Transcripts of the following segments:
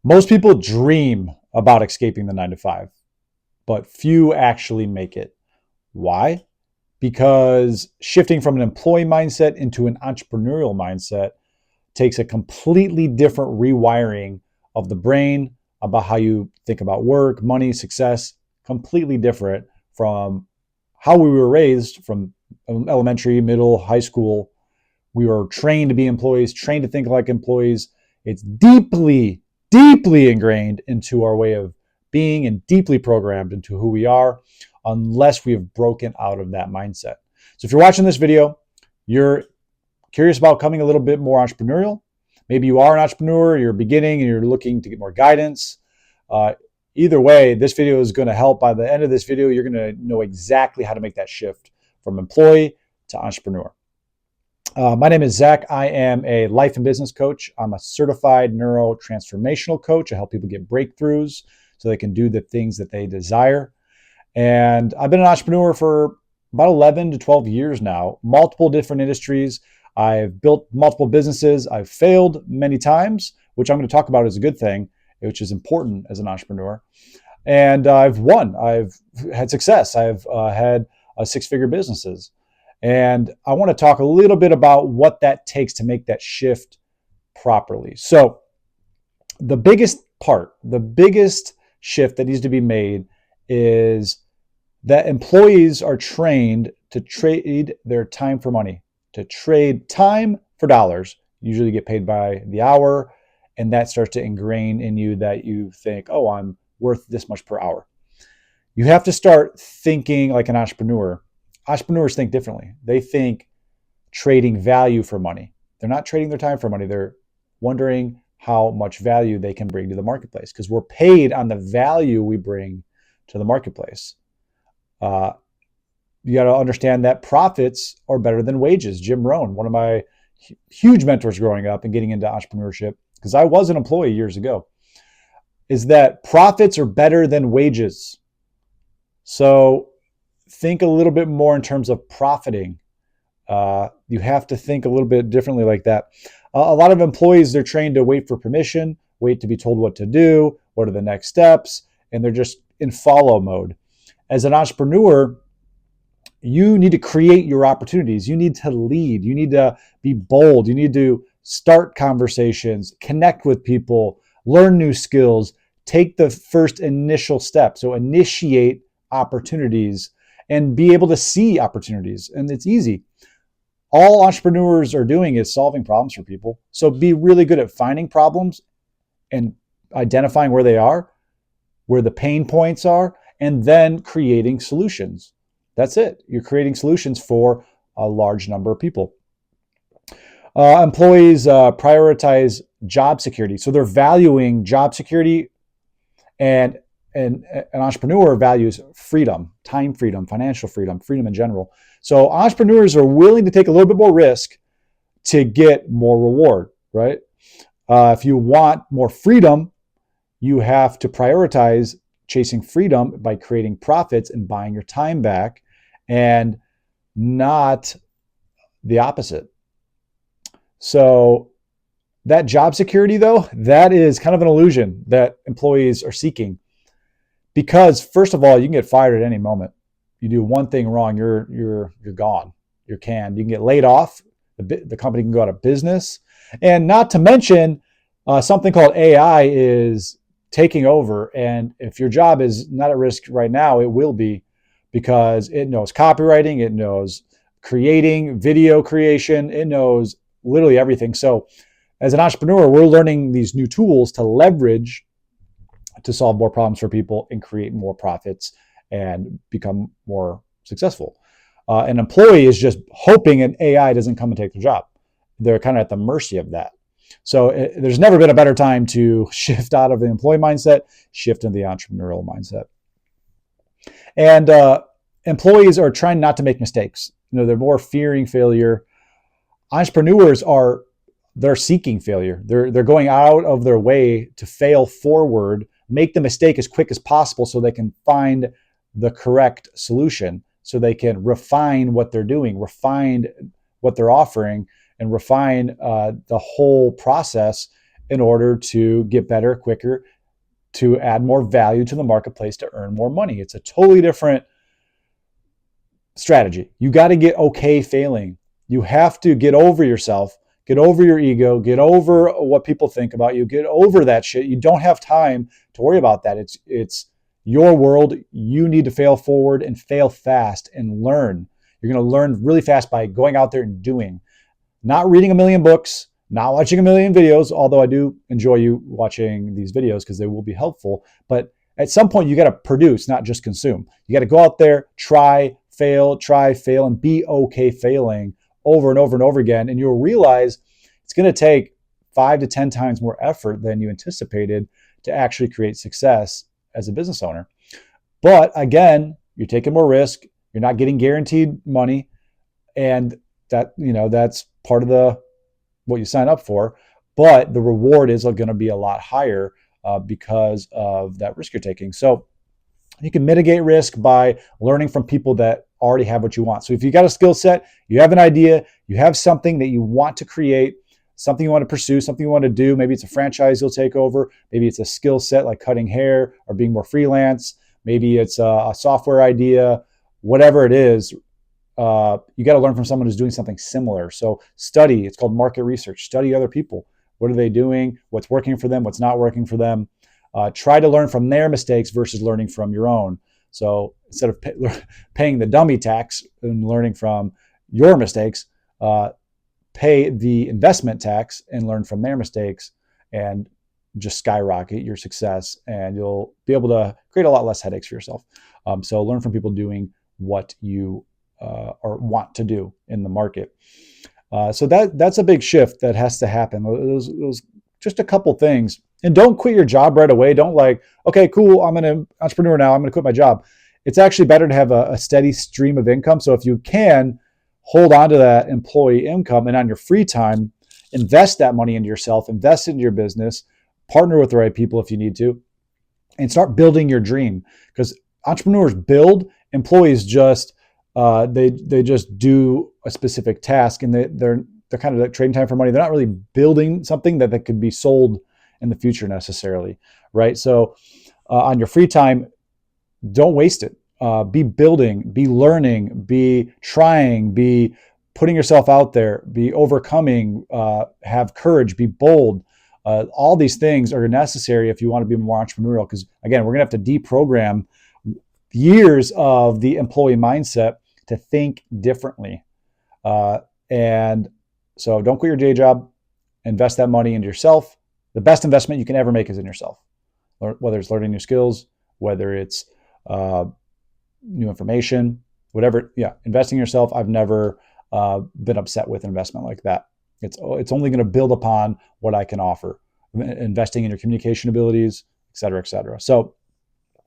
Most people dream about escaping the 9 to 5, but few actually make it. Why? Because shifting from an employee mindset into an entrepreneurial mindset takes a completely different rewiring of the brain about how you think about work, money, success, completely different from how we were raised from elementary, middle, high school. We were trained to be employees, trained to think like employees. It's deeply, deeply ingrained into our way of being and deeply programmed into who we are unless we have broken out of that mindset. So if you're watching this video, you're curious about becoming a little bit more entrepreneurial. Maybe you are an entrepreneur, you're beginning and you're looking to get more guidance. Either way, this video is going to help. By the end of this video, you're going to know exactly how to make that shift from employee to entrepreneur. My name is Zach. I am a life and business coach. I'm a certified neurotransformational coach. I help people get breakthroughs so they can do the things that they desire. And I've been an entrepreneur for about 11 to 12 years now, multiple different industries. I've built multiple businesses. I've failed many times, which I'm going to talk about as a good thing, which is important as an entrepreneur. And I've won. I've had success. I've had six-figure businesses. And I want to talk a little bit about what that takes to make that shift properly. So the biggest shift that needs to be made is that employees are trained to trade their time for money, to trade time for dollars. Usually get paid by the hour, and that starts to ingrain in you that you think, oh, I'm worth this much per hour. You have to start thinking like an entrepreneur. Entrepreneurs think differently. They think trading value for money. They're not trading their time for money. They're wondering how much value they can bring to the marketplace because we're paid on the value we bring to the marketplace. You got to understand that profits are better than wages. Jim Rohn, one of my huge mentors growing up and getting into entrepreneurship, because I was an employee years ago, is that profits are better than wages. So think a little bit more in terms of profiting. You have to think a little bit differently like that. A lot of employees, they're trained to wait for permission, wait to be told what to do, what are the next steps, and they're just in follow mode. As an entrepreneur, you need to create your opportunities. You need to lead. You need to be bold. You need to start conversations, connect with people, learn new skills, take the first initial step. So initiate opportunities and be able to see opportunities. And it's easy. All entrepreneurs are doing is solving problems for people. So be really good at finding problems and identifying where they are, where the pain points are, and then creating solutions. That's it. You're creating solutions for a large number of people. Employees prioritize job security. So they're valuing job security, and an entrepreneur values freedom, time freedom, financial freedom, freedom in general. So entrepreneurs are willing to take a little bit more risk to get more reward, right? If you want more freedom, you have to prioritize chasing freedom by creating profits and buying your time back, and not the opposite. So that job security, though, that is kind of an illusion that employees are seeking. Because first of all, you can get fired at any moment. You do one thing wrong, you're gone. You're canned. You can get laid off. The company can go out of business. And not to mention, something called AI is taking over. And if your job is not at risk right now, it will be, because it knows copywriting, it knows creating video creation, it knows literally everything. So as an entrepreneur, we're learning these new tools to leverage to solve more problems for people and create more profits and become more successful. An employee is just hoping an AI doesn't come and take their job. They're kind of at the mercy of that. So there's never been a better time to shift out of the employee mindset, shift into the entrepreneurial mindset. And employees are trying not to make mistakes. They're more fearing failure. Entrepreneurs they're seeking failure. They're going out of their way to fail forward, make the mistake as quick as possible so they can find the correct solution, so they can refine what they're doing, refine what they're offering, and refine the whole process in order to get better, quicker, to add more value to the marketplace, to earn more money. It's a totally different strategy. You got to get okay failing. You have to get over yourself, get over your ego, get over what people think about you, get over that shit. You don't have time to worry about that. It's your world. You need to fail forward and fail fast and learn. You're going to learn really fast by going out there and doing, not reading a million books, not watching a million videos, although I do enjoy you watching these videos because they will be helpful. But at some point, you got to produce, not just consume. You got to go out there, try, fail, and be okay failing over and over and over again. And you'll realize it's going to take 5 to 10 times more effort than you anticipated to actually create success as a business owner. But again, you're taking more risk. You're not getting guaranteed money. And that's part of what you sign up for. But the reward is going to be a lot higher because of that risk you're taking. So you can mitigate risk by learning from people that already have what you want. So if you got a skill set, you have an idea, you have something that you want to create, something you want to pursue, something you want to do. Maybe it's a franchise you'll take over. Maybe it's a skill set like cutting hair or being more freelance. Maybe it's a software idea, whatever it is. You got to learn from someone who's doing something similar. So study, it's called market research. Study other people. What are they doing? What's working for them? What's not working for them? Try to learn from their mistakes versus learning from your own. So instead of paying the dummy tax and learning from your mistakes, pay the investment tax and learn from their mistakes, and just skyrocket your success, and you'll be able to create a lot less headaches for yourself. So learn from people doing what you or want to do in the market. So that's a big shift that has to happen. Those just a couple things. And don't quit your job right away. Don't okay, cool, I'm an entrepreneur now, I'm going to quit my job. It's actually better to have a steady stream of income. So if you can, hold on to that employee income, and on your free time, invest that money into yourself, invest into your business, partner with the right people if you need to, and start building your dream. Because entrepreneurs build, employees just they just do a specific task, and they're kind of like trading time for money. They're not really building something that could be sold in the future necessarily, right? So on your free time, don't waste it. Be building, be learning, be trying, be putting yourself out there, be overcoming, have courage, be bold. All these things are necessary if you want to be more entrepreneurial, because again, we're going to have to deprogram years of the employee mindset to think differently. And so don't quit your day job, invest that money into yourself. The best investment you can ever make is in yourself, whether it's learning new skills, whether it's new information, whatever. Yeah, investing in yourself. I've never been upset with investment like that. It's only going to build upon what I can offer. Investing in your communication abilities, et cetera, et cetera. So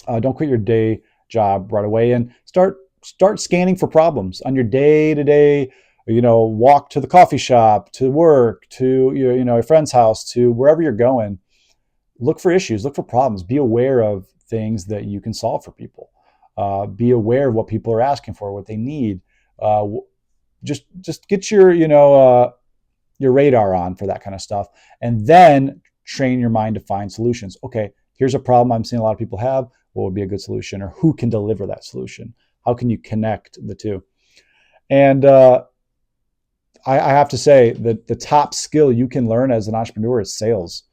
don't quit your day job right away, and start scanning for problems on your day-to-day. Walk to the coffee shop, to work, to your friend's house, to wherever you're going. Look for issues, look for problems. Be aware of things that you can solve for people. Be aware of what people are asking for, what they need. Just get your radar on for that kind of stuff, and then train your mind to find solutions. Okay, here's a problem I'm seeing a lot of people have. What would be a good solution, or who can deliver that solution? How can you connect the two? And I have to say that the top skill you can learn as an entrepreneur is sales.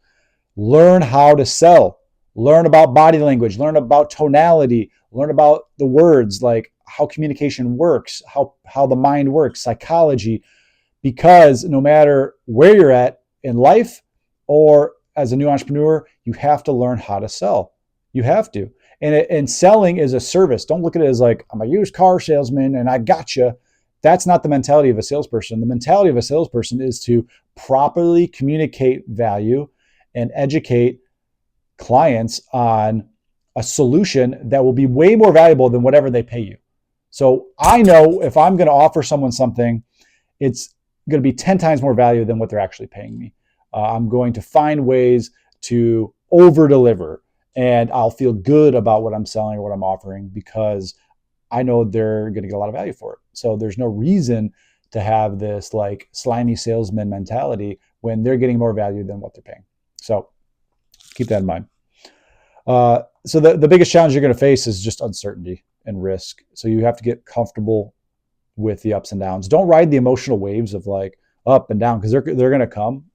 Learn how to sell. Learn about body language. Learn about tonality. Learn about the words, like how communication works, how the mind works, psychology. Because no matter where you're at in life or as a new entrepreneur, you have to learn how to sell. You have to. And selling is a service. Don't look at it as like, I'm a used car salesman and I gotcha. That's not the mentality of a salesperson. The mentality of a salesperson is to properly communicate value and educate clients on a solution that will be way more valuable than whatever they pay you. So I know if I'm going to offer someone something, it's going to be 10 times more value than what they're actually paying me. I'm going to find ways to over deliver, and I'll feel good about what I'm selling or what I'm offering because I know they're going to get a lot of value for it. So there's no reason to have this like slimy salesman mentality when they're getting more value than what they're paying. So keep that in mind. So the biggest challenge you're going to face is just uncertainty and risk. So you have to get comfortable with the ups and downs. Don't ride the emotional waves of like up and down, because they're going to come.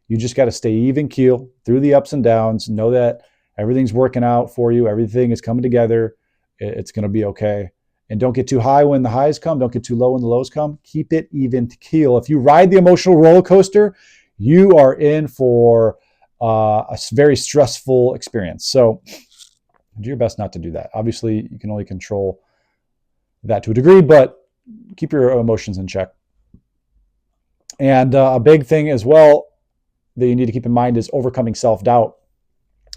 You just got to stay even keel through the ups and downs. Know that everything's working out for you. Everything is coming together. It's going to be okay. And don't get too high when the highs come. Don't get too low when the lows come. Keep it even keel. If you ride the emotional roller coaster, you are in for a very stressful experience. So do your best not to do that. Obviously, you can only control that to a degree, but keep your emotions in check. And a big thing as well that you need to keep in mind is overcoming self-doubt.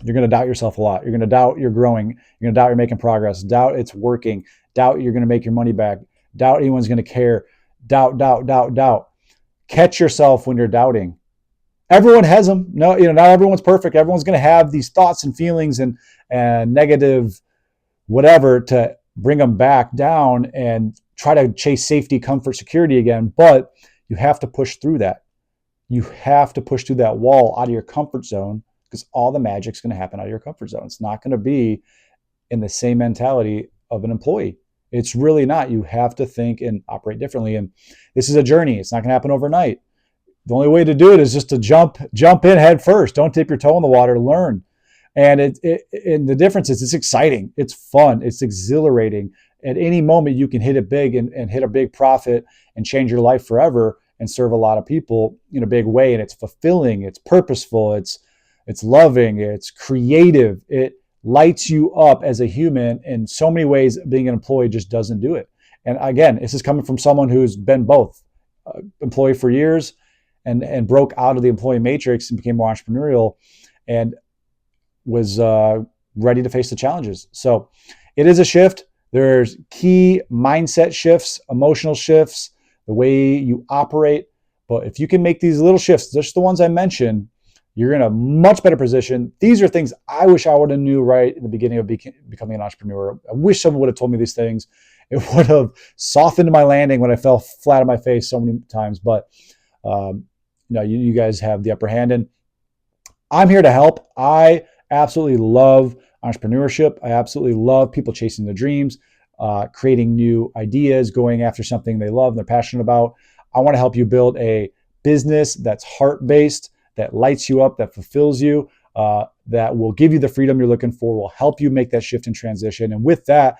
You're going to doubt yourself a lot. You're going to doubt you're growing. You're going to doubt you're making progress. Doubt it's working. Doubt you're going to make your money back. Doubt anyone's going to care. Doubt. Catch yourself when you're doubting. Everyone has them. No, not everyone's perfect. Everyone's going to have these thoughts and feelings and negative whatever to bring them back down and try to chase safety, comfort, security again. But you have to push through that. You have to push through that wall out of your comfort zone, because all the magic's going to happen out of your comfort zone. It's not going to be in the same mentality of an employee. It's really not. You have to think and operate differently. And this is a journey. It's not going to happen overnight. The only way to do it is just to jump in head first. Don't dip your toe in the water. Learn. And and the difference is it's exciting. It's fun. It's exhilarating. At any moment, you can hit it big and hit a big profit and change your life forever and serve a lot of people in a big way. And it's fulfilling. It's purposeful. It's loving. It's creative. It lights you up as a human in so many ways. Being an employee just doesn't do it. And again, this is coming from someone who's been both employee for years and broke out of the employee matrix and became more entrepreneurial and was ready to face the challenges. So it is a shift. There's key mindset shifts, emotional shifts, the way you operate. But if you can make these little shifts, just the ones I mentioned, you're in a much better position. These are things I wish I would have knew right in the beginning of becoming an entrepreneur. I wish someone would have told me these things. It would have softened my landing when I fell flat on my face so many times. But you guys have the upper hand, and I'm here to help. I absolutely love entrepreneurship. I absolutely love people chasing their dreams, creating new ideas, going after something they love and they're passionate about. I want to help you build a business that's heart-based, that lights you up, that fulfills you, that will give you the freedom you're looking for, will help you make that shift and transition. And with that,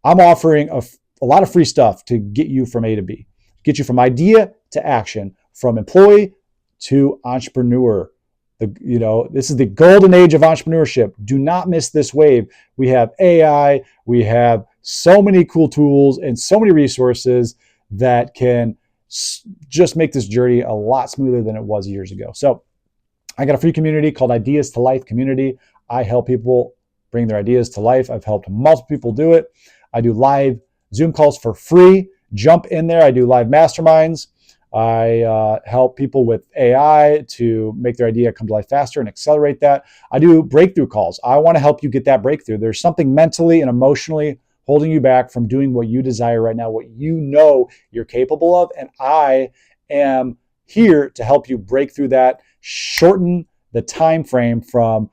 I'm offering a lot of free stuff to get you from A to B, get you from idea to action, from employee to entrepreneur. This is the golden age of entrepreneurship. Do not miss this wave. We have AI. We have so many cool tools and so many resources that can just make this journey a lot smoother than it was years ago. So I got a free community called Ideas to Life Community. I help people bring their ideas to life. I've helped multiple people do it. I do live Zoom calls for free. Jump in there. I do live masterminds. I help people with AI to make their idea come to life faster and accelerate that. I do breakthrough calls. I want to help you get that breakthrough. There's something mentally and emotionally holding you back from doing what you desire right now, what you know you're capable of. And I am here to help you break through that, shorten the time frame from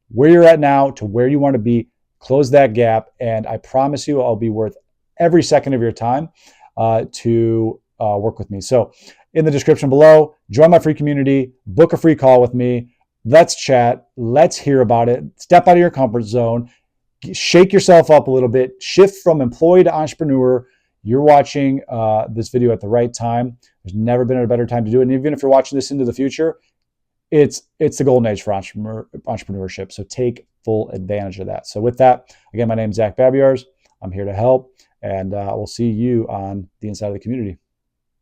where you're at now to where you want to be, close that gap. And I promise you I'll be worth every second of your time to work with me. So in the description below, join my free community, book a free call with me. Let's chat. Let's hear about it. Step out of your comfort zone. Shake yourself up a little bit. Shift from employee to entrepreneur. You're watching this video at the right time. There's never been a better time to do it. And even if you're watching this into the future, it's the golden age for entrepreneurship. So take full advantage of that. So with that, again, my name is Babiarz. I'm here to help, and we'll see you on the inside of the community.